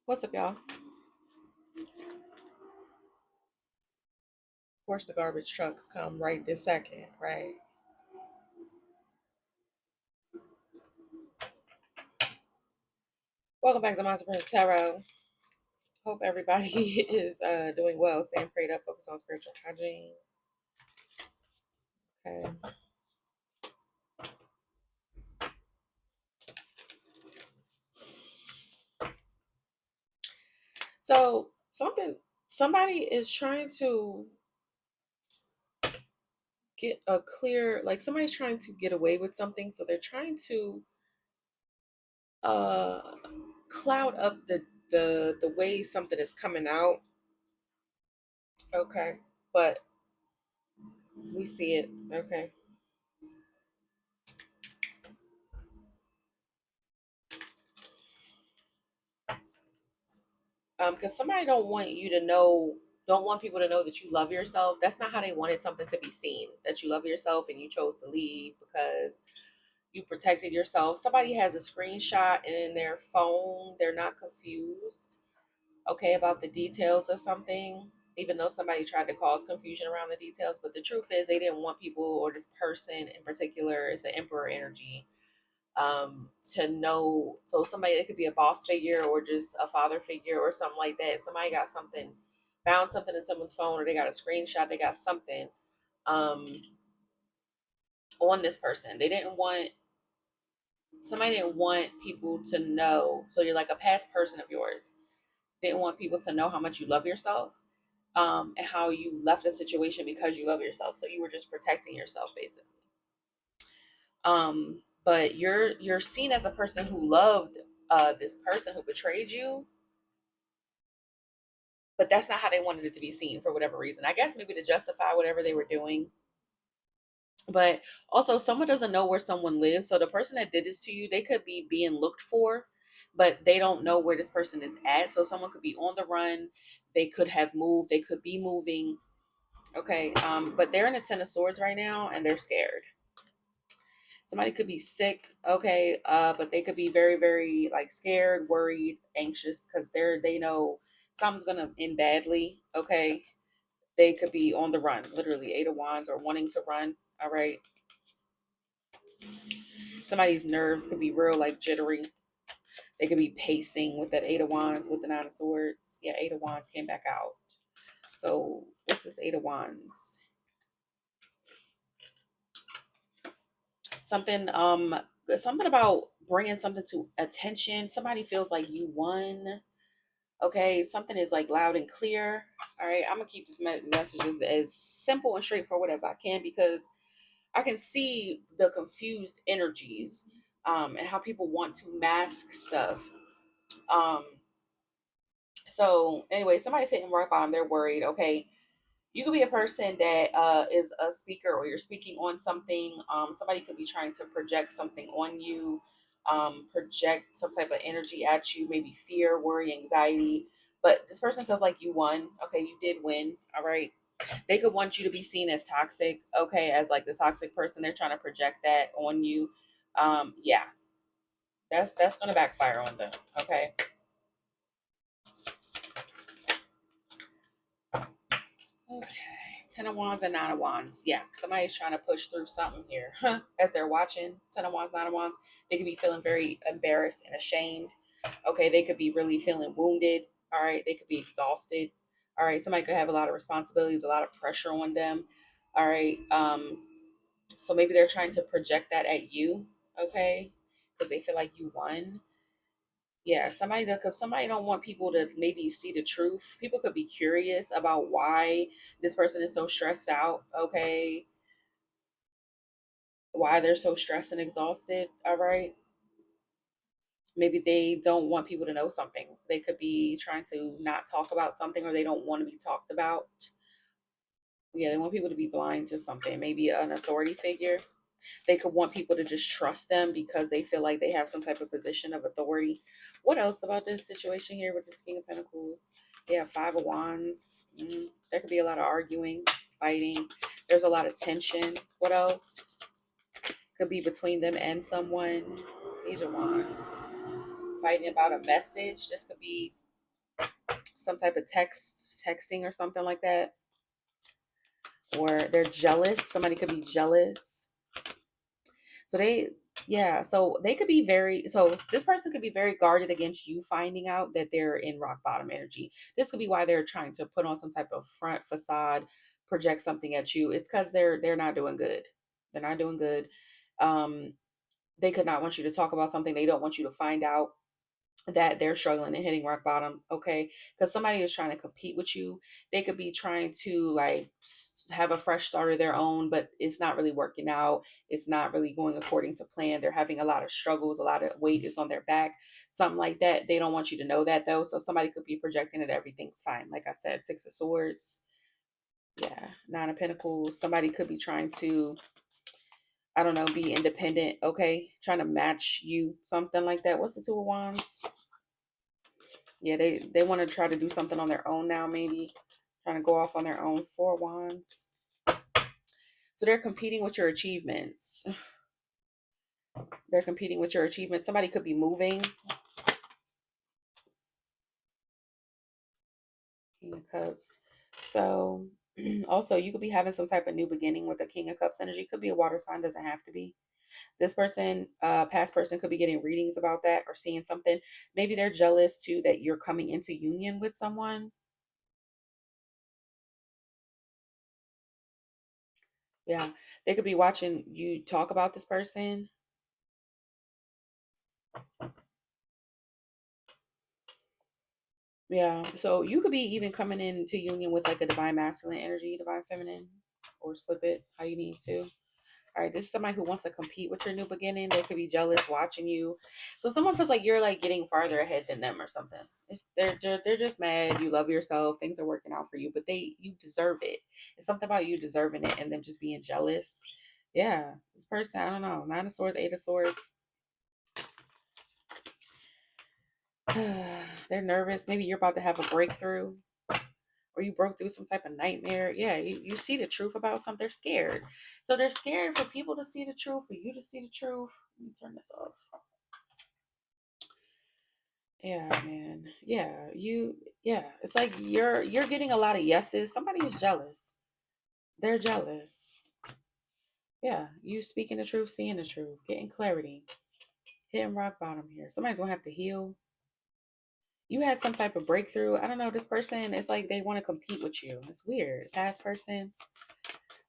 What's up, y'all? Of course, the garbage trucks come right this second, right? Welcome back to Monster Prince Tarot. Hope everybody is doing well, staying prayed up, focus on spiritual hygiene. Okay. So somebody is trying to get a clear, like somebody's trying to get away with something, so they're trying to uh cloud up the way something is coming out. Okay. But we see it. Okay. Because somebody don't want people to know that you love yourself. That's not how they wanted something to be seen, that you love yourself and you chose to leave because you protected yourself. Somebody has a screenshot in their phone, they're not confused, okay, about the details of something, even though somebody tried to cause confusion around the details. But the truth is, they didn't want people, or this person in particular, it's an emperor energy, to know. So somebody, it could be a boss figure or just a father figure or something like that. Somebody got something, found something in someone's phone, or they got a screenshot, they got something um on this person. They didn't want Somebody didn't want people to know. So you're like a past person of yours didn't want people to know how much you love yourself, and how you left a situation because you love yourself, so you were just protecting yourself basically. But you're seen as a person who loved this person who betrayed you, but that's not how they wanted it to be seen for whatever reason. I guess maybe to justify whatever they were doing. But also, someone doesn't know where someone lives. So the person that did this to you, they could be being looked for, but they don't know where this person is at. So someone could be on the run. They could have moved. They could be moving. Okay. But they're in a Ten of Swords right now and they're scared. Somebody could be sick. Okay. But they could be very, very like scared, worried, anxious because they know something's gonna end badly. Okay. They could be on the run, literally Eight of Wands, or wanting to run. All right. Somebody's nerves could be real like jittery. They could be pacing with that Eight of Wands with the Nine of Swords. Yeah, Eight of Wands came back out. So what's this Eight of Wands? Something something about bringing something to attention. Somebody feels like you won. Okay, something is like loud and clear. All right, I'm gonna keep this message as simple and straightforward as I can because I can see the confused energies, and how people want to mask stuff. Um, so anyway, somebody's hitting rock bottom. They're worried. Okay, you could be a person that is a speaker, or you're speaking on something. Somebody could be trying to project something on you, project some type of energy at you, maybe fear, worry, anxiety. But this person feels like you won. Okay, you did win. All right. They could want you to be seen as toxic. Okay, as like the toxic person. They're trying to project that on you. Yeah, that's gonna backfire on them. Okay. Okay, Ten of Wands and Nine of Wands. Yeah, somebody's trying to push through something here. As they're watching Ten of Wands, Nine of Wands, they could be feeling very embarrassed and ashamed. Okay, they could be really feeling wounded. All right, they could be exhausted. All right, somebody could have a lot of responsibilities, a lot of pressure on them. All right, so maybe they're trying to project that at you. Okay, because they feel like you won. Yeah, somebody, because somebody don't want people to maybe see the truth. People could be curious about why this person is so stressed out. Okay, why they're so stressed and exhausted. All right, maybe they don't want people to know something. They could be trying to not talk about something, or they don't want to be talked about. Yeah, they want people to be blind to something. Maybe an authority figure. They could want people to just trust them because they feel like they have some type of position of authority. What else about this situation here with this King of Pentacles? Yeah, Five of Wands. There could be a lot of arguing, fighting. There's a lot of tension. What else? Could be between them and someone. Page of Wands. Fighting about a message. This could be some type of texting or something like that, or they're jealous. Somebody could be jealous. So yeah, so they could be so this person could be very guarded against you finding out that they're in rock bottom energy. This could be why they're trying to put on some type of front facade, project something at you. It's because they're not doing good. They're not doing good. Um, they could not want you to talk about something. They don't want you to find out that they're struggling and hitting rock bottom. Okay, because somebody is trying to compete with you. They could be trying to like have a fresh start of their own, but it's not really working out. It's not really going according to plan. They're having a lot of struggles. A lot of weight is on their back, something like that. They don't want you to know that though. So somebody could be projecting that everything's fine, like I said, Six of Swords. Yeah, Nine of Pentacles. Somebody could be trying to, I don't know, be independent. Okay, trying to match you, something like that. What's the Two of Wands? Yeah, they want to try to do something on their own now, maybe trying to go off on their own. Four Wands. So they're competing with your achievements. They're competing with your achievements. Somebody could be moving. King of Cups. So also you could be having some type of new beginning with the King of Cups energy. Could be a water sign, doesn't have to be. This person, past person, could be getting readings about that or seeing something. Maybe they're jealous too that you're coming into union with someone. Yeah, they could be watching you talk about this person. Yeah, so you could be even coming into union with like a divine masculine energy, divine feminine, or flip it how you need to. All right, this is somebody who wants to compete with your new beginning. They could be jealous watching you. So someone feels like you're like getting farther ahead than them or something. They're just mad. You love yourself. Things are working out for you, but you deserve it. It's something about you deserving it and them just being jealous. Yeah, this person, I don't know. Nine of Swords, Eight of Swords. They're nervous. Maybe you're about to have a breakthrough or you broke through some type of nightmare. Yeah, you see the truth about something. They're scared. So they're scared for people to see the truth, for you to see the truth. Let me turn this off. Yeah, man. Yeah. It's like you're getting a lot of yeses. Somebody is jealous. They're jealous. Yeah, you speaking the truth, seeing the truth, getting clarity, hitting rock bottom here. Somebody's gonna have to heal. You had some type of breakthrough. I don't know. This person, it's like they want to compete with you. It's weird. Past person.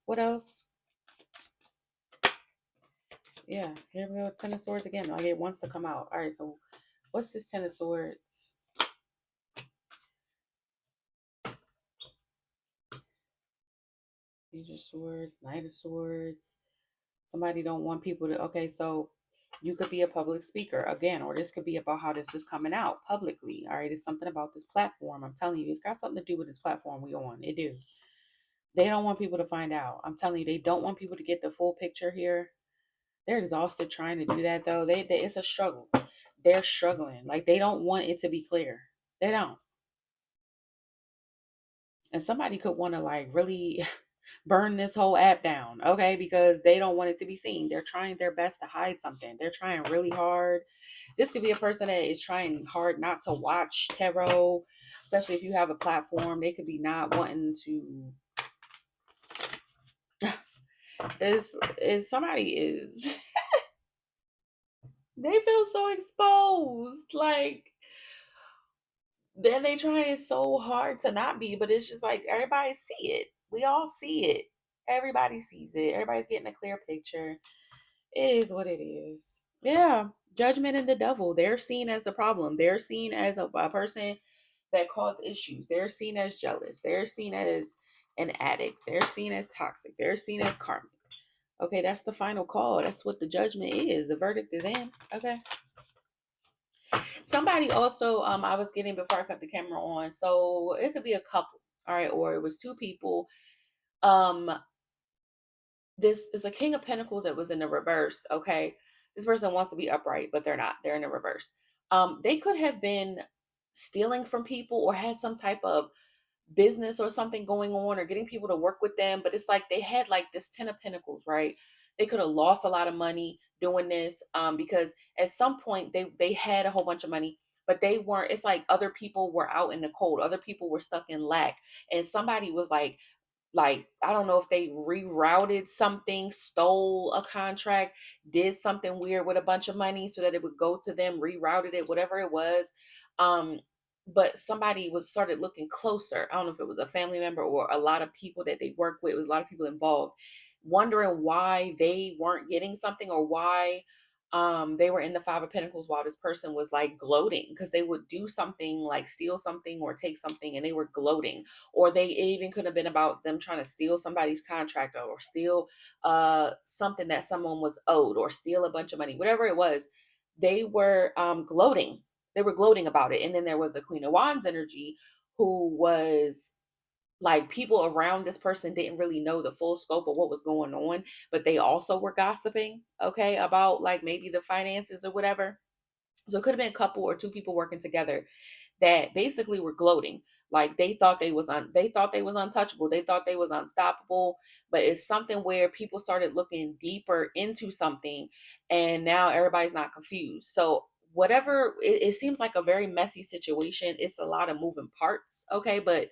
What else? Yeah, here we go. Ten of Swords again. Like it wants to come out. All right, so what's this Ten of Swords? Page of Swords, Knight of Swords. Somebody don't want people to. Okay, so you could be a public speaker again, or this could be about how this is coming out publicly. All right, it's something about this platform. I'm telling you, it's got something to do with this platform we on. It do. They don't want people to find out. I'm telling you, they don't want people to get the full picture here. They're exhausted trying to do that though. They it's a struggle. They're struggling. Like they don't want it to be clear. They don't. And somebody could want to like really burn this whole app down, okay? Because they don't want it to be seen. They're trying their best to hide something. They're trying really hard. This could be a person that is trying hard not to watch tarot, especially if you have a platform. They could be not wanting to. Is somebody is they feel so exposed, like then they trying so hard to not be, but it's just like everybody see it. We all see it. Everybody sees it. Everybody's getting a clear picture. It is what it is. Yeah. Judgment and the devil. They're seen as the problem. They're seen as a person that caused issues. They're seen as jealous. They're seen as an addict. They're seen as toxic. They're seen as karmic. Okay, that's the final call. That's what the judgment is. The verdict is in. Okay. Somebody also, I was getting before I cut the camera on. So it could be a couple, all right, or it was two people. Um, this is a King of Pentacles that was in the reverse. Okay, this person wants to be upright, but they're not. They're in the reverse. They could have been stealing from people or had some type of business or something going on or getting people to work with them, but it's like they had like this Ten of Pentacles, right? They could have lost a lot of money doing this because at some point they had a whole bunch of money, but they weren't. It's like other people were out in the cold, other people were stuck in lack, and somebody was like I don't know if they rerouted something, stole a contract, did something weird with a bunch of money so that it would go to them, rerouted it, whatever it was. um but somebody was started looking closer. I don't know if it was a family member or a lot of people that they work with. It was a lot of people involved, wondering why they weren't getting something, or why they were in the Five of Pentacles while this person was like gloating, because they would do something like steal something or take something and they were gloating. Or they, it even could have been about them trying to steal somebody's contract, or steal something that someone was owed, or steal a bunch of money, whatever it was. They were gloating. They were gloating about it. And then there was the Queen of Wands energy, who was like, people around this person didn't really know the full scope of what was going on, but they also were gossiping, okay, about like maybe the finances or whatever. So it could have been a couple or two people working together that basically were gloating. Like they thought they thought they was untouchable. They thought they was unstoppable. But it's something where people started looking deeper into something, and now everybody's not confused. So whatever, it seems like a very messy situation. It's a lot of moving parts, okay, but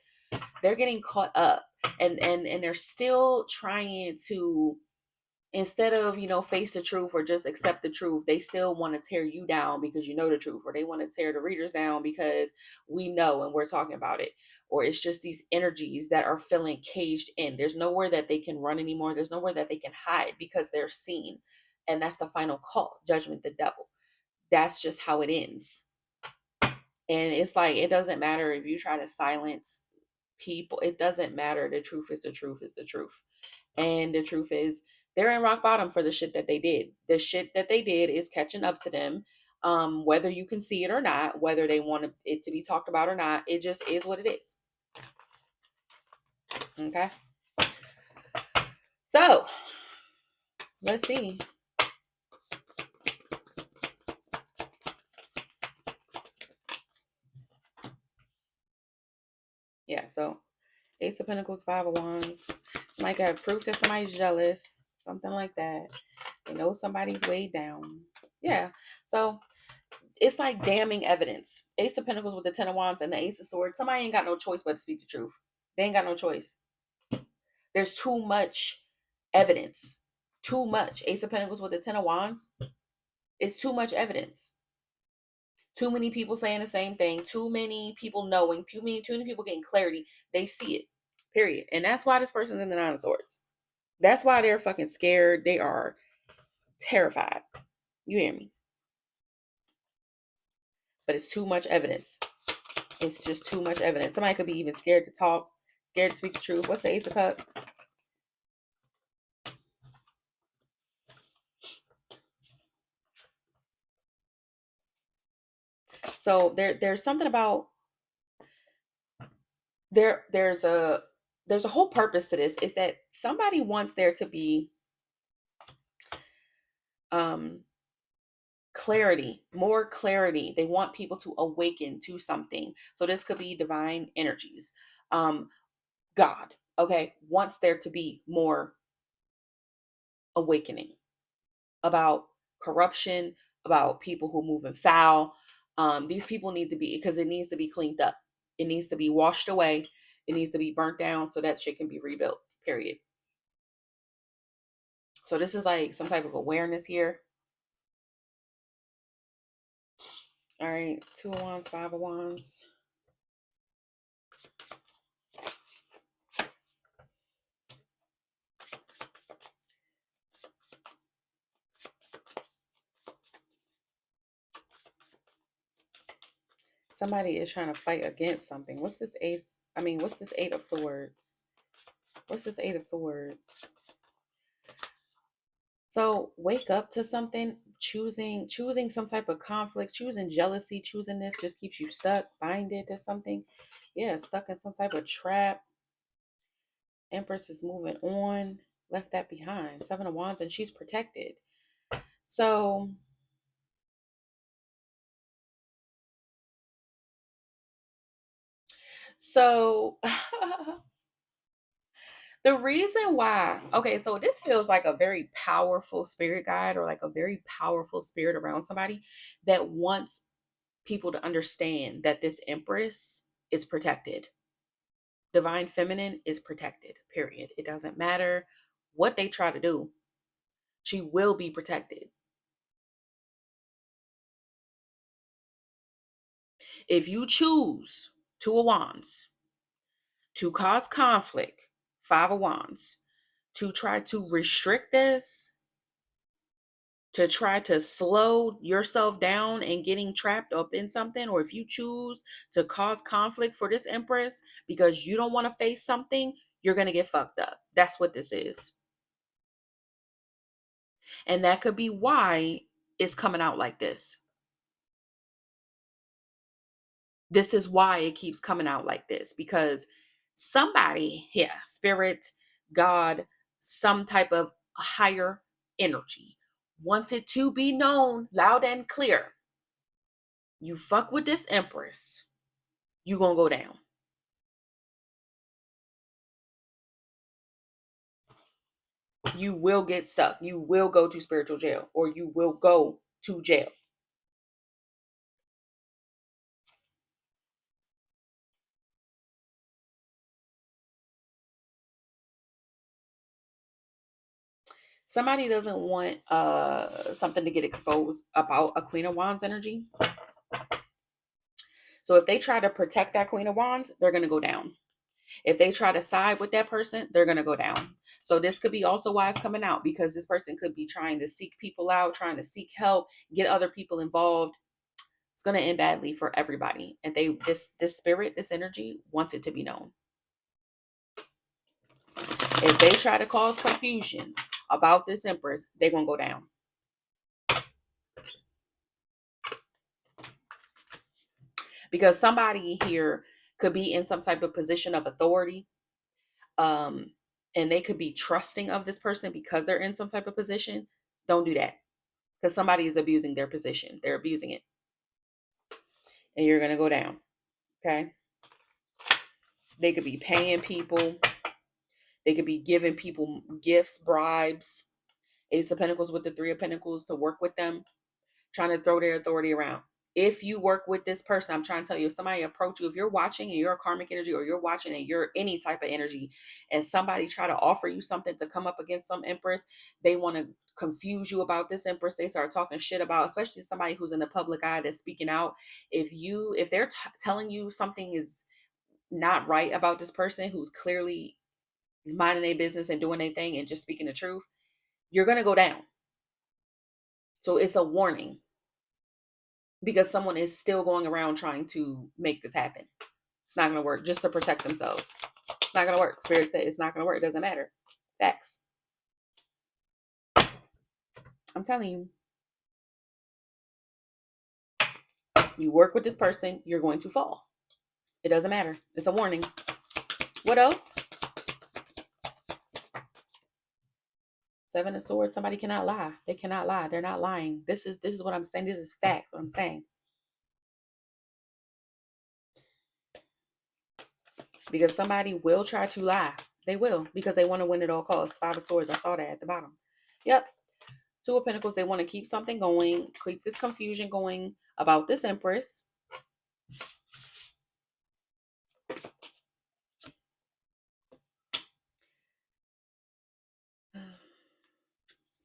they're getting caught up, and they're still trying to, instead of, face the truth or just accept the truth, they still want to tear you down because you know the truth, or they want to tear the readers down because we know and we're talking about it. Or it's just these energies that are feeling caged in. There's nowhere that they can run anymore. There's nowhere that they can hide because they're seen. And that's the final call, judgment, the devil. That's just how it ends. And it's like, it doesn't matter if you try to silence people. It doesn't matter. The truth is the truth is the truth. And the truth is, they're in rock bottom for the shit that they did. The shit that they did is catching up to them. Whether you can see it or not, whether they want it to be talked about or not, it just is what it is. Okay. So let's see. Yeah, so Ace of Pentacles, Five of Wands. Might have proof that somebody's jealous, something like that. They know somebody's way down. Yeah. So it's like damning evidence. Ace of Pentacles with the Ten of Wands and the Ace of Swords. Somebody ain't got no choice but to speak the truth. They ain't got no choice. There's too much evidence. Too much. Ace of Pentacles with the Ten of Wands. It's too much evidence. Too many people saying the same thing. Too many people knowing. Too many people getting clarity. They see it. Period. And that's why this person's in the Nine of Swords. That's why they're fucking scared. They are terrified. You hear me? But it's too much evidence. It's just too much evidence. Somebody could be even scared to talk, scared to speak the truth. What's the Ace of Cups? So there's something about there's a whole purpose to this, is that somebody wants there to be clarity, more clarity. They want people to awaken to something. So this could be divine energies. God, okay, wants there to be more awakening about corruption, about people who move in foul. These people need to be, because it needs to be cleaned up. It needs to be washed away. It needs to be burnt down so that shit can be rebuilt. Period. So this is like some type of awareness here. All right, Two of Wands, Five of Wands. Somebody is trying to fight against something. What's this ace? I mean, what's this Eight of Swords? What's this Eight of Swords? So wake up to something, choosing some type of conflict, choosing jealousy, choosing this just keeps you stuck, binded to something. Yeah, stuck in some type of trap. Empress is moving on, left that behind. Seven of Wands, and she's protected. So the reason why, okay, so this feels like a very powerful spirit guide, or like a very powerful spirit around somebody that wants people to understand that this Empress is protected. Divine Feminine is protected, period. It doesn't matter what they try to do. She will be protected. If you choose Two of Wands to cause conflict, Five of Wands, to try to restrict this, to try to slow yourself down and getting trapped up in something, or if you choose to cause conflict for this Empress because you don't want to face something, you're going to get fucked up. That's what this is. And that could be why it's coming out like this. This is why it keeps coming out like this, because somebody here, spirit, God, some type of higher energy wants it to be known loud and clear. You fuck with this Empress, you gonna go down. You will get stuck. You will go to spiritual jail, or you will go to jail. Somebody doesn't want something to get exposed about a Queen of Wands energy. So if they try to protect that Queen of Wands, they're going to go down. If they try to side with that person, they're going to go down. So this could be also why it's coming out, because this person could be trying to seek people out, trying to seek help, get other people involved. It's going to end badly for everybody. And this spirit, this energy wants it to be known. If they try to cause confusion about this Empress, they're going to go down. Because somebody here could be in some type of position of authority, and they could be trusting of this person because they're in some type of position. Don't do that, because somebody is abusing their position. They're abusing it, and you're going to go down. Okay. They could be paying people. They could be giving people gifts, bribes. Ace of Pentacles with the Three of Pentacles to work with them, trying to throw their authority around. If you work with this person, I'm trying to tell you, if somebody approach you, if you're watching and you're a karmic energy, or you're watching and you're any type of energy, and somebody try to offer you something to come up against some Empress, they want to confuse you about this Empress. They start talking shit about, especially somebody who's in the public eye that's speaking out. If they're telling you something is not right about this person who's clearly minding their business and doing their thing and just speaking the truth, you're going to go down. So it's a warning, because someone is still going around trying to make this happen. It's not going to work, just to protect themselves. It's not going to work. Spirit said it's not going to work. It doesn't matter. Facts. I'm telling you. You work with this person, you're going to fall. It doesn't matter. It's a warning. What else? Seven of Swords. Somebody cannot lie. They cannot lie. They're not lying. This is what I'm saying. This is fact. What I'm saying. Because somebody will try to lie. They will, because they want to win at all costs. Five of Swords. I saw that at the bottom. Yep. Two of Pentacles. They want to keep something going. Keep this confusion going about this Empress.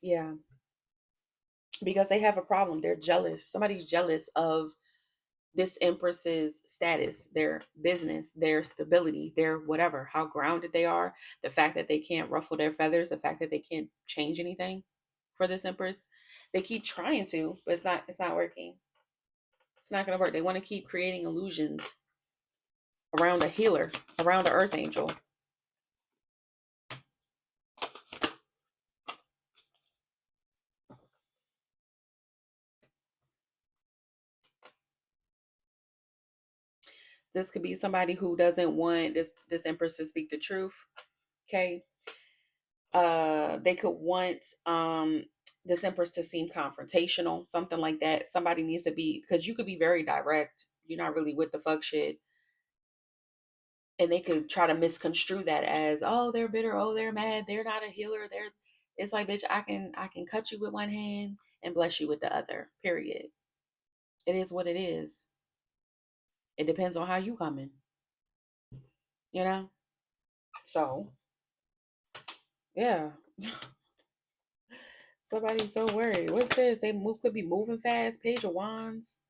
Yeah. Because they have a problem. They're jealous. Somebody's jealous of this Empress's status, their business, their stability, their whatever, how grounded they are, the fact that they can't ruffle their feathers, the fact that they can't change anything for this Empress. They keep trying to, but it's not working. It's not going to work. They want to keep creating illusions around a healer, around an earth angel. This could be somebody who doesn't want this Empress to speak the truth. Okay. They could want this Empress to seem confrontational, something like that. Somebody needs to be, because you could be very direct. You're not really with the fuck shit. And they could try to misconstrue that as, oh, they're bitter, oh, they're mad, they're not a healer. It's like, bitch, I can cut you with one hand and bless you with the other. Period. It is what it is. It depends on how you coming, you know? So, yeah. Somebody's so worried. What's this? They move could be moving fast. Page of Wands.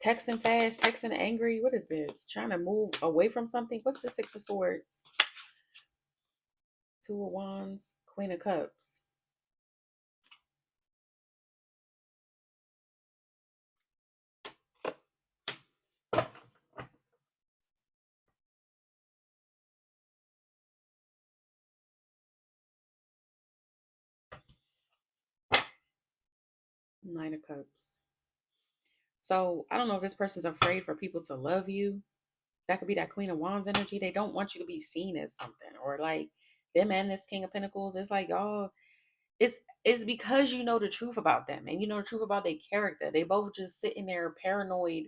Texting fast, texting angry. What is this? Trying to move away from something? What's the Six of Swords? Two of Wands. Queen of Cups. Nine of Cups. So I don't know if this person's afraid for people to love you. That could be that Queen of Wands energy. They don't want you to be seen as something. Or like them and this King of Pentacles. It's like y'all, it's because you know the truth about them and you know the truth about their character. They both just sitting there paranoid,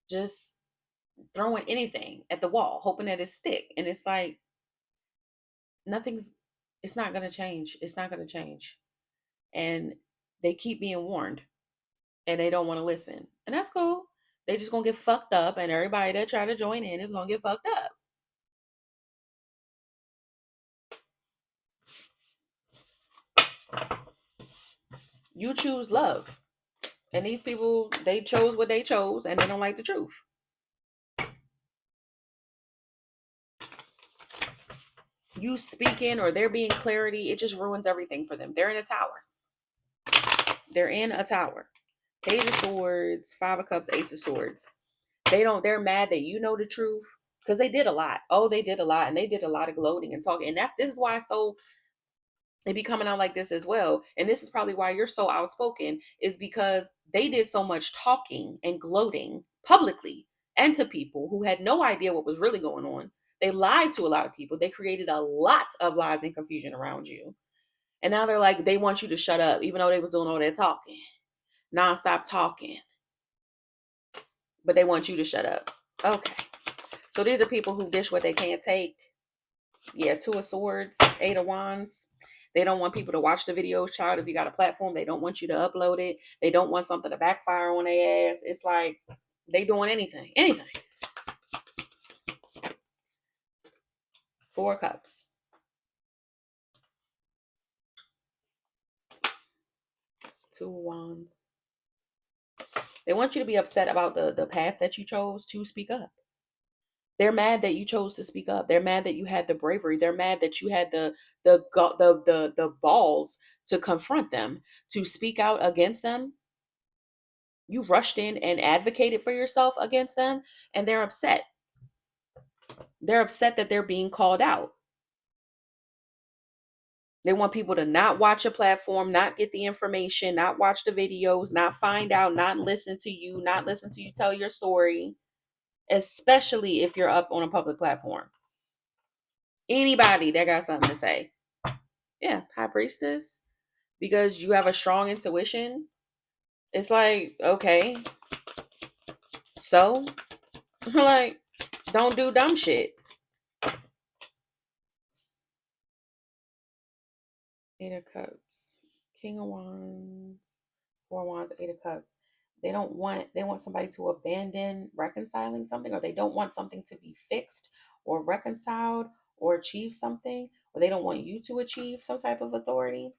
just throwing anything at the wall, hoping that it stick. And it's like nothing's it's not gonna change. It's not gonna change. And they keep being warned and they don't want to listen. And that's cool. They just gonna get fucked up and everybody that try to join in is gonna get fucked up. You choose love. And these people, they chose what they chose and they don't like the truth. You speaking or there being clarity, it just ruins everything for them. They're in a tower. They're in a tower. Page of Swords, Five of Cups, Ace of Swords. They're mad that you know the truth because they did a lot. Oh, they did a lot and they did a lot of gloating and talking. And this is why it be coming out like this as well. And this is probably why you're so outspoken, is because they did so much talking and gloating publicly and to people who had no idea what was really going on. They lied to a lot of people. They created a lot of lies and confusion around you. And now they're like, they want you to shut up, even though they was doing all that talking, nonstop talking. But they want you to shut up. Okay. So these are people who dish what they can't take. Yeah, Two of Swords, Eight of Wands. They don't want people to watch the videos, child. If you got a platform, they don't want you to upload it. They don't want something to backfire on their ass. It's like they doing anything. Anything. Four of Cups. Two of Wands. They want you to be upset about the path that you chose to speak up. They're mad that you chose to speak up. They're mad that you had the bravery. They're mad that you had the balls to confront them, to speak out against them. You rushed in and advocated for yourself against them, and they're upset. They're upset that they're being called out. They want people to not watch a platform, not get the information, not watch the videos, not find out, not listen to you, not listen to you tell your story, especially if you're up on a public platform. Anybody that got something to say. Yeah, High Priestess. Because you have a strong intuition. It's like, okay, so, like, don't do dumb shit. Eight of Cups, King of Wands, Four of Wands, Eight of Cups. They want somebody to abandon reconciling something, or they don't want something to be fixed or reconciled or achieve something, or they don't want you to achieve some type of authority.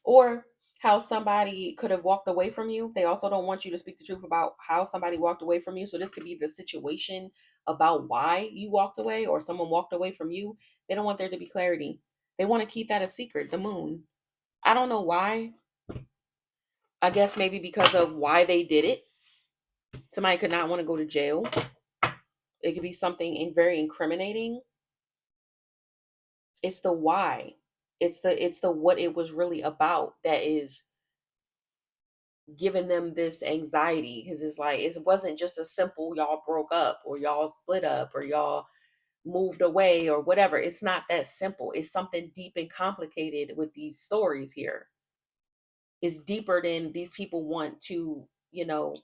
Or how somebody could have walked away from you. They also don't want you to speak the truth about how somebody walked away from you. So this could be the situation about why you walked away or someone walked away from you. They don't want there to be clarity. They want to keep that a secret, the moon. I don't know why. I guess maybe because of why they did it. Somebody could not want to go to jail. It could be something very incriminating. It's the why. It's the what it was really about that is giving them this anxiety, because it's like it wasn't just a simple y'all broke up or y'all split up or y'all moved away or whatever. It's not that simple. It's something deep and complicated with these stories here. It's deeper than these people want to,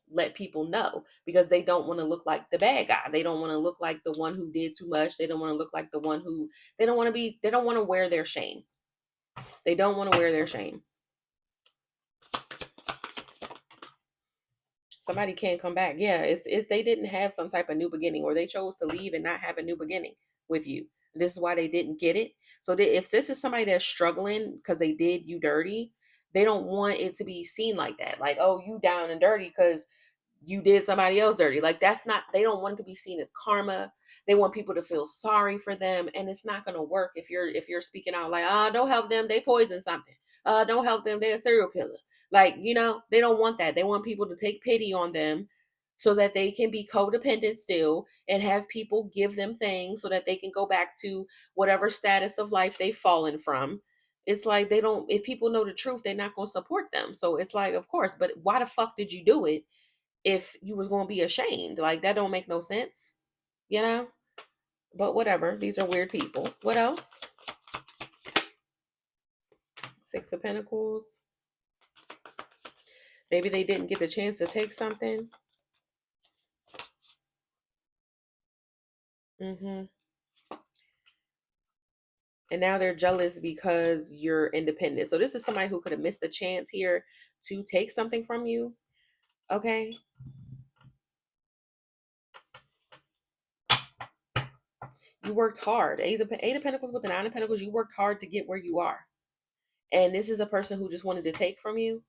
let people know, because they don't want to look like the bad guy. They don't want to look like the one who did too much. They don't want to look like the one who they don't want to wear their shame. They don't want to wear their shame. Somebody can't come back. Yeah, it's they didn't have some type of new beginning, or they chose to leave and not have a new beginning with you. This is why they didn't get it. So if this is somebody that's struggling because they did you dirty, they don't want it to be seen like that. Like, oh, you down and dirty because you did somebody else dirty. Like, that's not, they don't want it to be seen as karma. They want people to feel sorry for them, and it's not going to work if you're speaking out like, don't help them, they poison something. Don't help them, they're a serial killer. Like, they don't want that. They want people to take pity on them so that they can be codependent still and have people give them things so that they can go back to whatever status of life they've fallen from. It's like, they don't, if people know the truth, they're not going to support them. So it's like, of course, but why the fuck did you do it if you was going to be ashamed? Like, that don't make no sense, you know? But whatever. These are weird people. What else? Six of Pentacles. Maybe they didn't get the chance to take something. Mm-hmm. And now they're jealous because you're independent. So this is somebody who could have missed a chance here to take something from you. Okay. You worked hard. Eight of Pentacles with the Nine of Pentacles. You worked hard to get where you are. And this is a person who just wanted to take from you.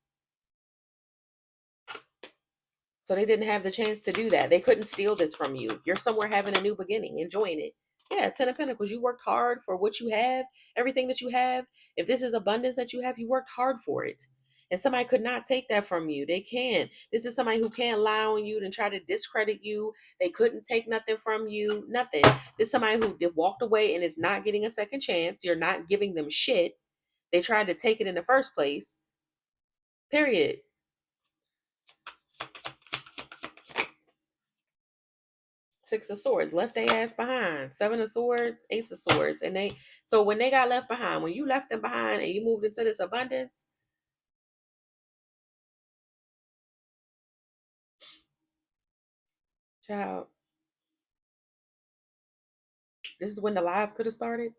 So they didn't have the chance to do that. They couldn't steal this from you. You're somewhere having a new beginning, enjoying it. Yeah, Ten of Pentacles. You worked hard for what you have, everything that you have. If this is abundance that you have, you worked hard for it. And somebody could not take that from you. They can. This is somebody who can't lie on you and try to discredit you. They couldn't take nothing from you. Nothing. This is somebody who walked away and is not getting a second chance. You're not giving them shit. They tried to take it in the first place. Period. Six of Swords, left their ass behind. Seven of Swords, Ace of Swords. And so when they got left behind, when you left them behind and you moved into this abundance, child, this is when the lies could have started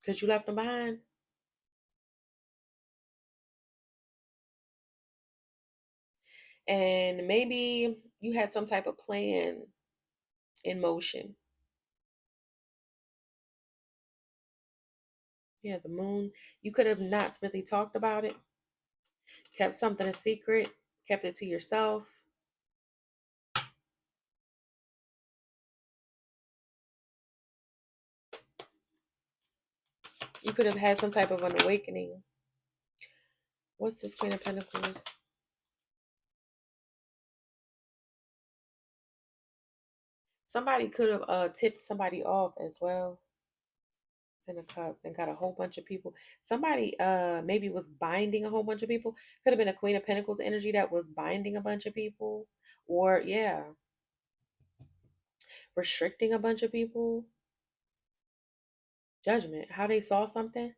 because you left them behind. And maybe you had some type of plan in motion. Yeah, the moon. You could have not really talked about it, kept something a secret, kept it to yourself. You could have had some type of an awakening. What's this Queen of Pentacles? Somebody could have tipped somebody off as well. Ten of Cups and got a whole bunch of people. Somebody maybe was binding a whole bunch of people. Could have been a Queen of Pentacles energy that was binding a bunch of people. Or yeah, restricting a bunch of people. Judgment. How they saw something.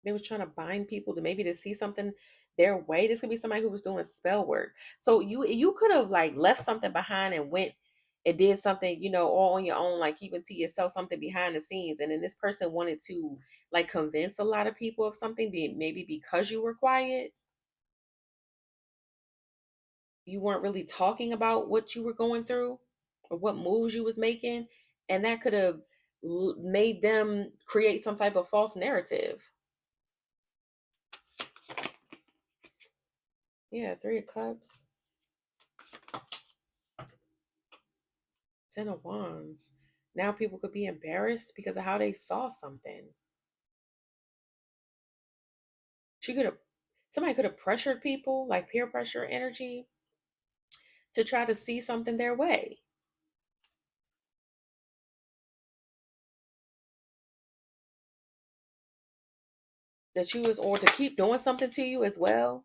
They was trying to bind people to maybe to see something their way. This could be somebody who was doing spell work. So you could have like left something behind and went and did something, all on your own, like keeping to yourself something behind the scenes. And then this person wanted to like convince a lot of people of something, maybe because you were quiet. You weren't really talking about what you were going through or what moves you was making. And that could have made them create some type of false narrative. Yeah, Three of Cups. Ten of Wands. Now people could be embarrassed because of how they saw something. She could have, somebody could have pressured people, like peer pressure energy, to try to see something their way. That you was, or to keep doing something to you as well.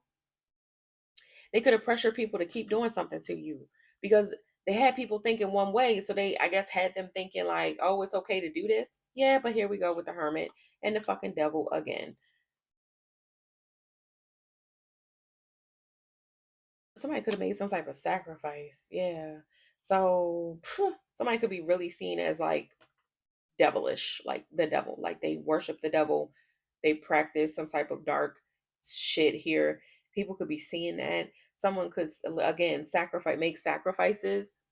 They could have pressured people to keep doing something to you because they had people thinking one way. So they, I guess, had them thinking like, oh, it's okay to do this. Yeah, but here we go with the Hermit and the fucking devil again. Somebody could have made some type of sacrifice. Yeah. So somebody could be really seen as like devilish, like the devil, like they worship the devil, they practice some type of dark shit here. People could be seeing that. Someone could, again, sacrifice, make sacrifices.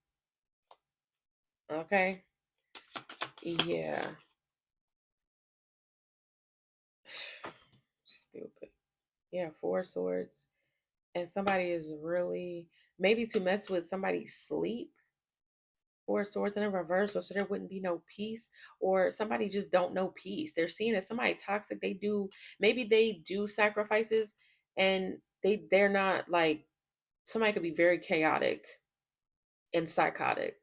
Okay. Yeah. Stupid. Yeah, four swords. And somebody is really, maybe to mess with somebody's sleep. Four swords in a reversal, so there wouldn't be no peace, or somebody just don't know peace. They're seeing as somebody toxic. They do, maybe they do sacrifices, and they're not like, somebody could be very chaotic and psychotic.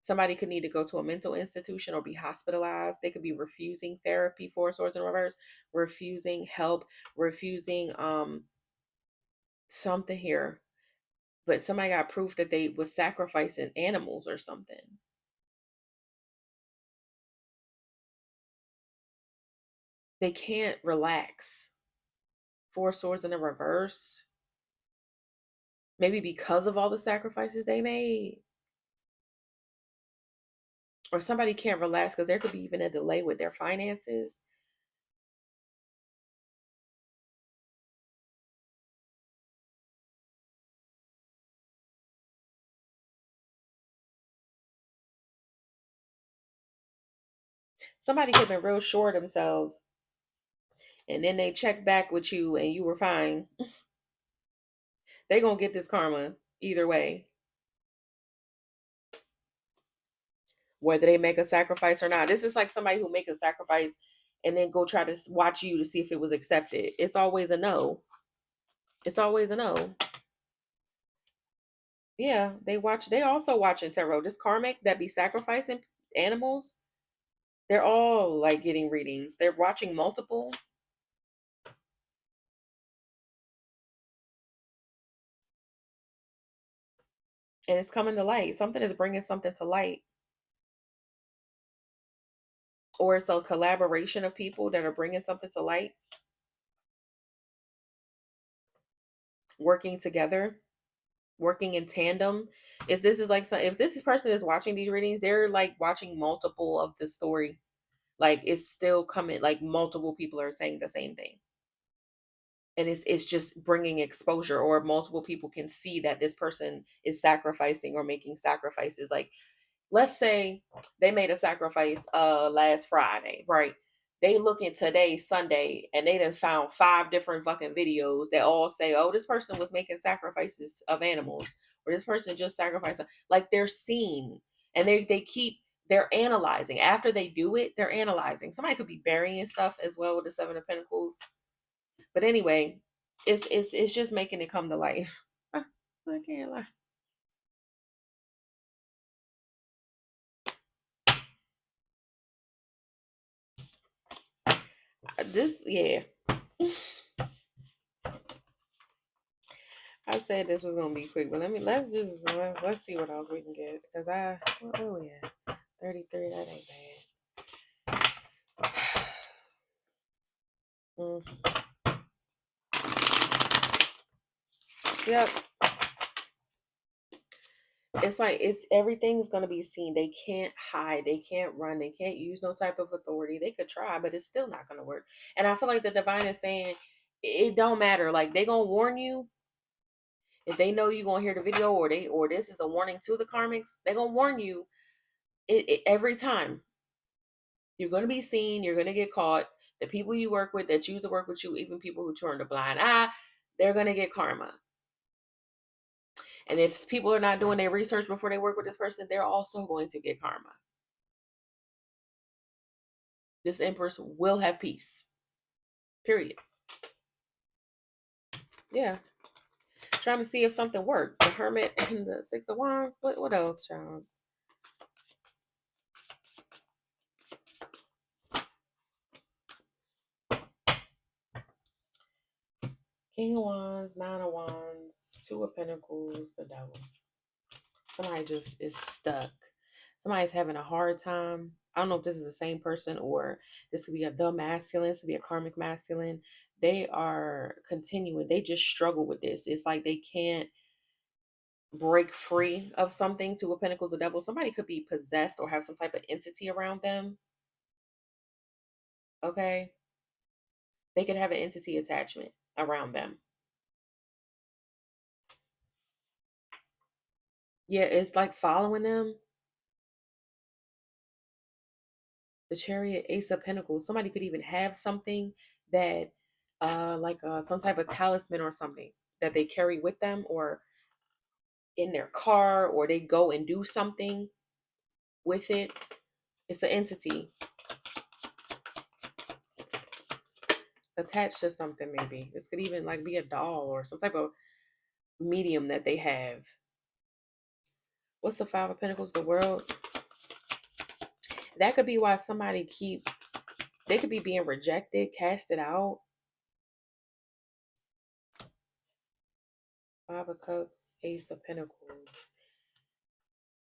Somebody could need to go to a mental institution or be hospitalized. They could be refusing therapy, four swords in reverse, refusing help, refusing something here. But somebody got proof that they was sacrificing animals or something. They can't relax. Four swords in the reverse. Maybe because of all the sacrifices they made. Or somebody can't relax because there could be even a delay with their finances. Somebody could have been real sure of themselves, and then they check back with you and you were fine. They gonna get this karma either way, whether they make a sacrifice or not. This is like somebody who make a sacrifice and then go try to watch you to see if it was accepted. It's always a no. It's always a no. Yeah, they watch. They also watching tarot. This karmic that be sacrificing animals, they're all like getting readings. They're watching multiple, and it's coming to light. Something is bringing something to light, or it's a collaboration of people that are bringing something to light, working together, working in tandem. Is this is like if this person is watching these readings, they're like watching multiple of the story. Like it's still coming. Like multiple people are saying the same thing, and it's just bringing exposure, or multiple people can see that this person is sacrificing or making sacrifices. Like, let's say they made a sacrifice last Friday, right? They look in today, Sunday, and they done found 5 different fucking videos that all say, oh, this person was making sacrifices of animals, or this person just sacrificed. Like they're seen, and they keep, they're analyzing. After they do it, they're analyzing. Somebody could be burying stuff as well with the Seven of Pentacles. But anyway, it's just making it come to life. I can't lie. This, yeah. I said this was gonna be quick, but let's see what else we can get. Cause where we at? 33. That ain't bad. Mm, yep. It's like it's everything's gonna be seen. They can't hide. They can't run. They can't use no type of authority. They could try, but it's still not gonna work. And I feel like the divine is saying it don't matter. Like they gonna warn you if they know you gonna hear the video, or this is a warning to the karmics. They gonna warn you every time. You're going to be seen. You're going to get caught. The people you work with that choose to work with you, even people who turn a blind eye, they're going to get karma. And if people are not doing their research before they work with this person, they're also going to get karma. This Empress will have peace. Period. Yeah. Trying to see if something worked. The Hermit and the Six of Wands. What else, child? King of Wands, Nine of Wands, Two of Pentacles, the Devil. Somebody just is stuck. Somebody's having a hard time. I don't know if this is the same person, or this could be the masculine, this could be a karmic masculine. They are continuing. They just struggle with this. It's like they can't, break free of something. Two of Pentacles, the Devil. Somebody could be possessed or have some type of entity around them. Okay. They could have an entity attachment around them. Yeah, it's like following them. The Chariot, Ace of Pentacles. Somebody could even have something that, like some type of talisman or something that they carry with them, or in their car, or they go and do something with it. It's an entity attached to something. Maybe this could even like be a doll or some type of medium that they have. What's the Five of Pentacles? The World. That could be why somebody keep. They could be being rejected, casted out. Five of Cups, Ace of Pentacles.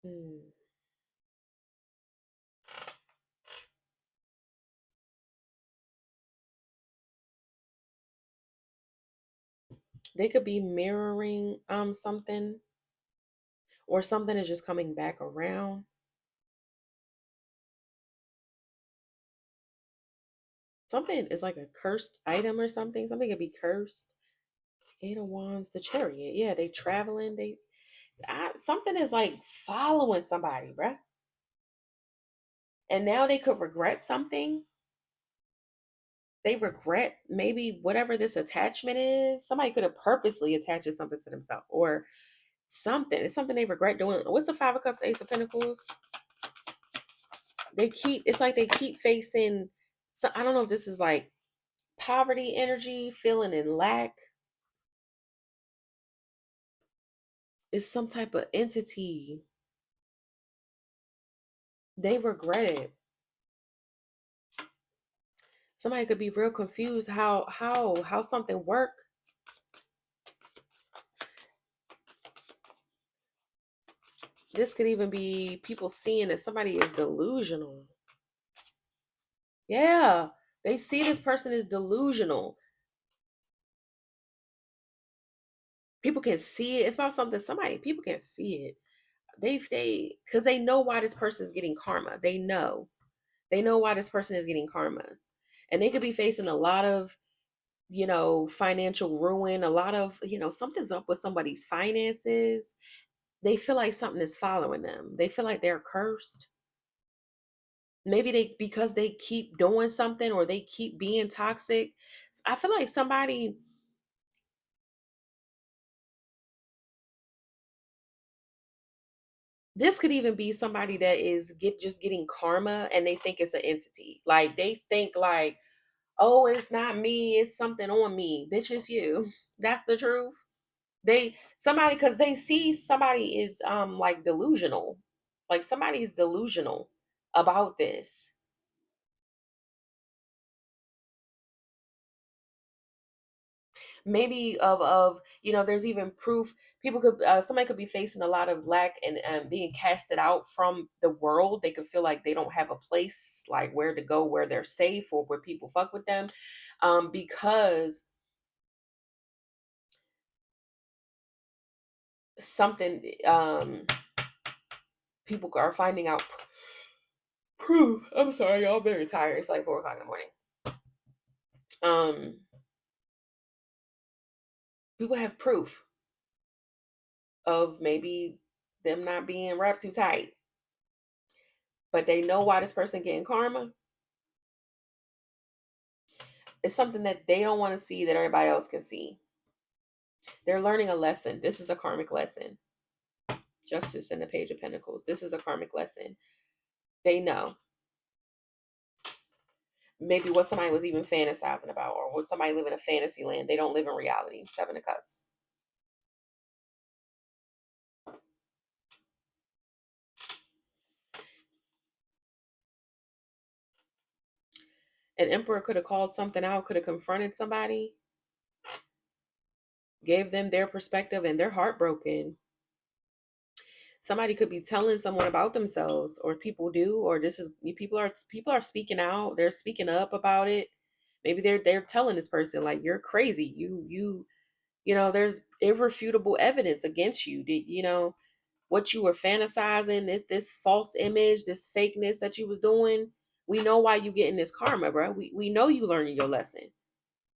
Hmm. They could be mirroring something, or something is just coming back around. Something is like a cursed item or something. Something could be cursed. Eight of Wands, the Chariot. Yeah, they traveling. Something is like following somebody, bruh. And now they could regret something. They regret maybe whatever this attachment is. Somebody could have purposely attached something to themselves, or something. It's something they regret doing. What's the Five of Cups, Ace of Pentacles? It's like they keep facing. So I don't know if this is like poverty energy, feeling in lack. It's some type of entity. They regret it. Somebody could be real confused how something work. This could even be people seeing that somebody is delusional. Yeah, they see this person is delusional. People can see it. It's about something. Somebody people can see it. They because they know why this person is getting karma. They know why this person is getting karma, and they could be facing a lot of financial ruin. A lot of something's up with somebody's finances. They feel like something is following them. They feel like they're cursed. Maybe because they keep doing something, or they keep being toxic. I feel like somebody. This could even be somebody that is just getting karma, and they think it's an entity. Like they think like, oh, it's not me, it's something on me. Bitch, it's you. That's the truth. Somebody, because they see somebody is like delusional. Like somebody's delusional about this. Maybe there's even proof. People could somebody could be facing a lot of lack, and being casted out from the world. They could feel like they don't have a place, like where to go, where they're safe, or where people fuck with them, because something people are finding out proof. I'm sorry, y'all, very tired. It's like 4 o'clock in the morning. um People have proof of maybe them not being wrapped too tight, but they know why this person getting karma. It's something that they don't want to see that everybody else can see. They're learning a lesson. This is a karmic lesson. Justice and the Page of Pentacles. This is a karmic lesson. They know maybe what somebody was even fantasizing about, or what somebody live in a fantasy land. They don't live in reality. Seven of Cups. An emperor could have called something out, could have confronted somebody, gave them their perspective, and they're heartbroken. Somebody could be telling someone about themselves, or people do, or this is people are speaking out. They're speaking up about it. Maybe they're telling this person like, you're crazy. You There's irrefutable evidence against you. What you were fantasizing, this false image, this fakeness that you was doing. We know why you getting this karma, bro. We know you learning your lesson.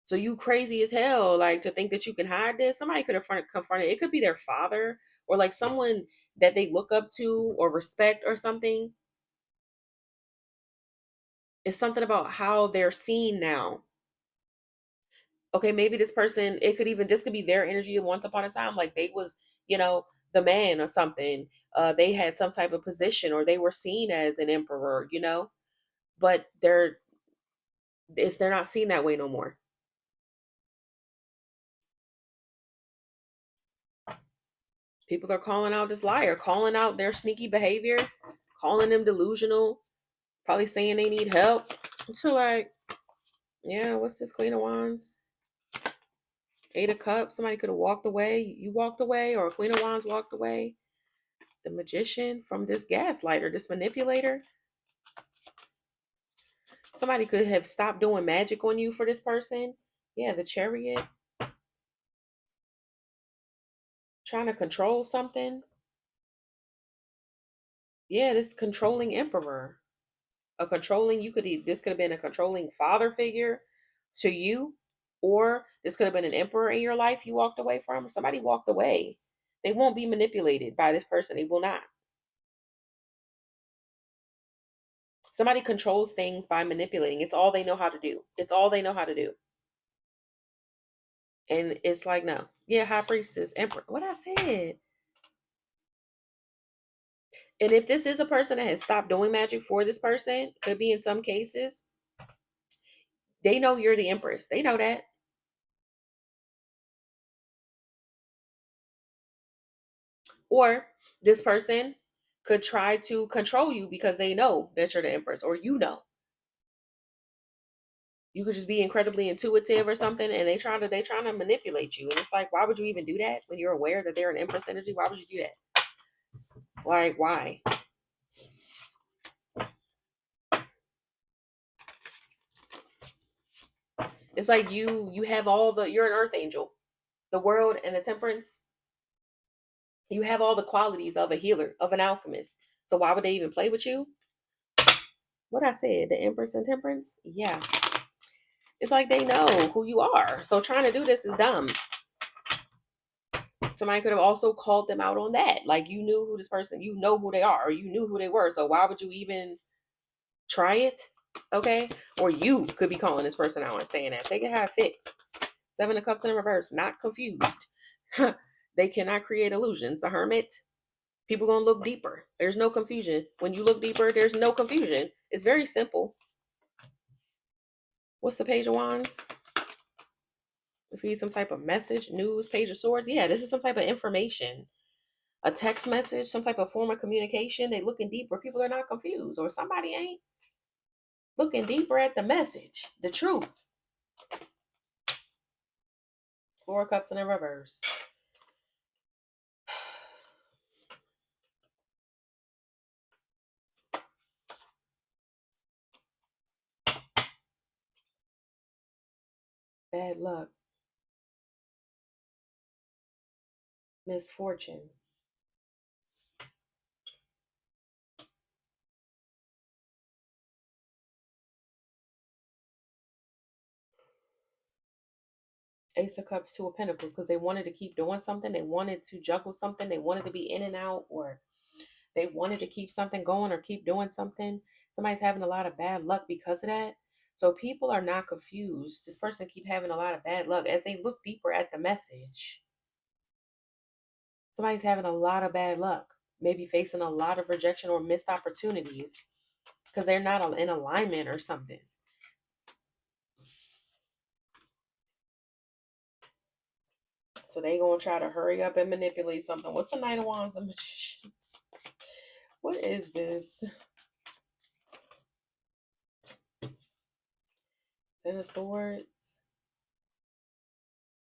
So you crazy as hell, like to think that you can hide this. Somebody could have confronted. It could be their father or like someone that they look up to or respect or something. It's something about how they're seen now. Okay, maybe this person, this could be their energy once upon a time, like they was, you know, the man or something. They had some type of position or they were seen as an emperor. But they're not seen that way no more. People are calling out this liar, calling out their sneaky behavior, calling them delusional, probably saying they need help. So like, yeah, what's this Queen of Wands? Eight of Cups. Somebody could have walked away. You walked away, or Queen of Wands walked away. The Magician from this gaslighter, this manipulator. Somebody could have stopped doing magic on you for this person. Yeah, the Chariot. Trying to control something. Yeah, this controlling emperor. This could have been a controlling father figure to you, or this could have been an emperor in your life you walked away from. Somebody walked away. They won't be manipulated by this person. They will not. Somebody controls things by manipulating. It's all they know how to do. It's all they know how to do. And it's like, no. Yeah, high priestess, emperor. What I said. And if this is a person that has stopped doing magic for this person, could be in some cases, they know you're the empress. They know that. Or this person could try to control you because they know that you're the empress, or you could just be incredibly intuitive or something, and they trying to manipulate you. And it's like, why would you even do that when you're aware that they're an empress energy? Why would you do that? Like, why? It's like you have you're an earth angel, the world and the temperance. You have all the qualities of a healer, of an alchemist. So why would they even play with you? What I said, the empress and temperance? Yeah. It's like they know who you are. So trying to do this is dumb. Somebody could have also called them out on that. Like, you knew who this person, you know who they are, or you knew who they were. So why would you even try it? Okay. Or you could be calling this person out and saying that. Take it how it fits. Seven of Cups in reverse. Not confused. They cannot create illusions. The Hermit. People gonna look deeper. There's no confusion. When you look deeper, there's no confusion. It's very simple. What's the Page of Wands? This could be some type of message, news, Page of Swords. Yeah, this is some type of information. A text message, some type of form of communication. They looking deeper. People are not confused, or somebody ain't looking deeper at the message, the truth. Four of Cups in reverse. Bad luck. Misfortune. Ace of Cups, Two of Pentacles, because they wanted to keep doing something. They wanted to juggle something. They wanted to be in and out, or they wanted to keep something going or keep doing something. Somebody's having a lot of bad luck because of that. So people are not confused. This person keep having a lot of bad luck as they look deeper at the message. Somebody's having a lot of bad luck, maybe facing a lot of rejection or missed opportunities because they're not in alignment or something. So they gonna try to hurry up and manipulate something. What's the Knight of Wands? The Magician. What is this? Ten of Swords.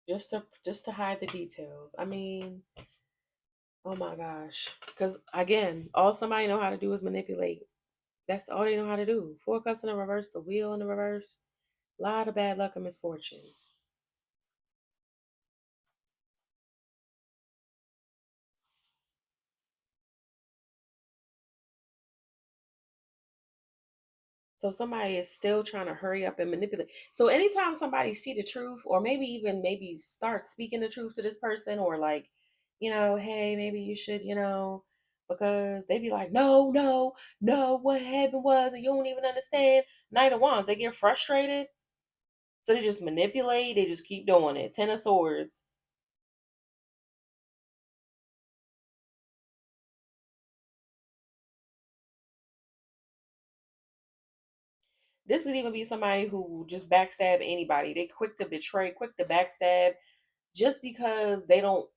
Just to hide the details. I mean, oh my gosh. Because again, all somebody know how to do is manipulate. That's all they know how to do. Four Cups in the reverse, the Wheel in the reverse. A lot of bad luck and misfortune. So somebody is still trying to hurry up and manipulate. So anytime somebody see the truth, or maybe start speaking the truth to this person, or like, hey, maybe you should, because they be like, no, no, no, what happened was, and you don't even understand. Knight of Wands, they get frustrated, so they just manipulate. They just keep doing it. Ten of Swords. This could even be somebody who just backstab anybody. They quick to betray, quick to backstab, just because they don't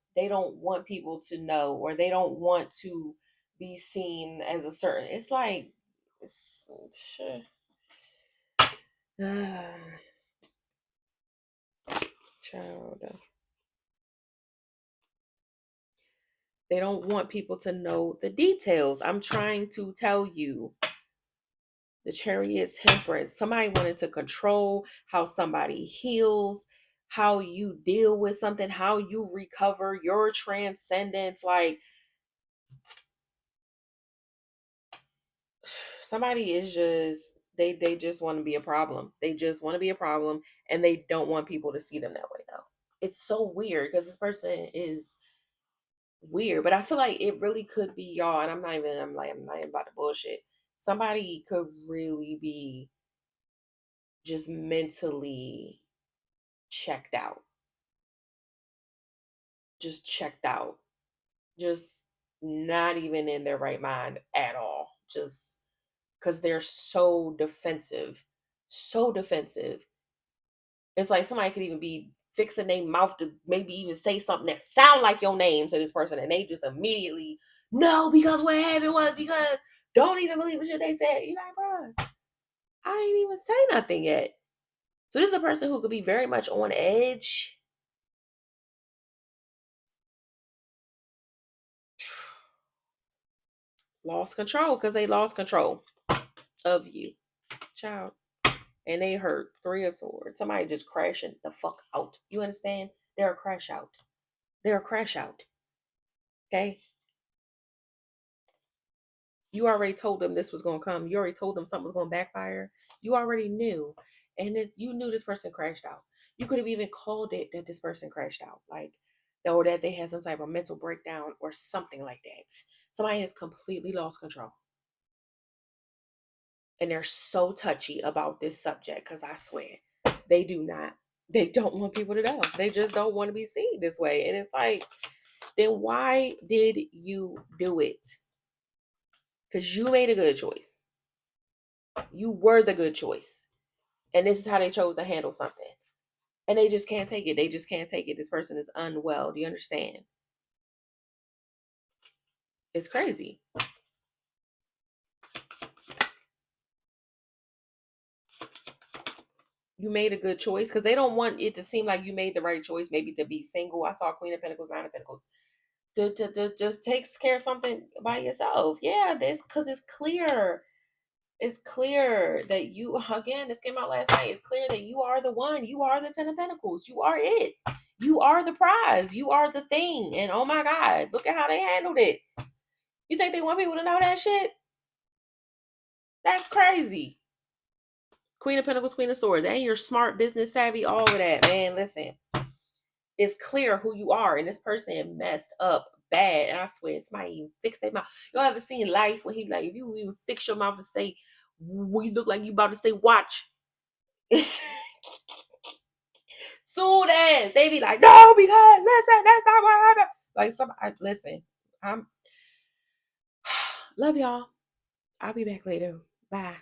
want people to know, or they don't want to be seen as a certain. It's like, it's, child. They don't want people to know the details. I'm trying to tell you. The Chariot, Temperance. Somebody wanted to control how somebody heals, how you deal with something, how you recover your transcendence. Like, somebody is just, they just want to be a problem. They just want to be a problem, and they don't want people to see them that way though. It's so weird because this person is weird, but I feel like it really could be y'all, and I'm not even about to bullshit. Somebody could really be just mentally checked out, just checked out, just not even in their right mind at all. Just because they're so defensive, so defensive. It's like somebody could even be fixing their mouth to maybe even say something that sound like your name to this person, and they just immediately, no, because what happened was because, don't even believe what shit they said. You're like, bro, I ain't even say nothing yet. So this is a person who could be very much on edge. Lost control because they lost control of you, child. And they hurt. Three of Swords. Somebody just crashing the fuck out. You understand? They're a crash out. They're a crash out. Okay? You already told them this was going to come. You already told them something was going to backfire. You already knew. And you knew this person crashed out. You could have even called it that this person crashed out. Like, or that they had some type of mental breakdown or something like that. Somebody has completely lost control. And they're so touchy about this subject because I swear they do not. They don't want people to know. They just don't want to be seen this way. And it's like, then why did you do it? Because you made a good choice. You were the good choice. And this is how they chose to handle something. And they just can't take it. They just can't take it. This person is unwell. Do you understand? It's crazy. You made a good choice because they don't want it to seem like you made the right choice, maybe to be single. I saw Queen of Pentacles, Nine of Pentacles. To just takes care of something by yourself. Yeah, this because it's clear. It's clear that you, again, this came out last night. It's clear that you are the one. You are the Ten of Pentacles. You are it. You are the prize. You are the thing. And oh my God, look at how they handled it. You think they want people to know that shit? That's crazy. Queen of Pentacles, Queen of Swords, and you're smart, business savvy, all of that, man. Listen, it's clear who you are, and this person messed up bad. And I swear, somebody even fix their mouth. Y'all ever seen Life when he like, if you even fix your mouth to say, we look like you about to say watch. Soon as they be like, no, because listen, that's not what happened. Like somebody, listen, I'm love y'all. I'll be back later. Bye.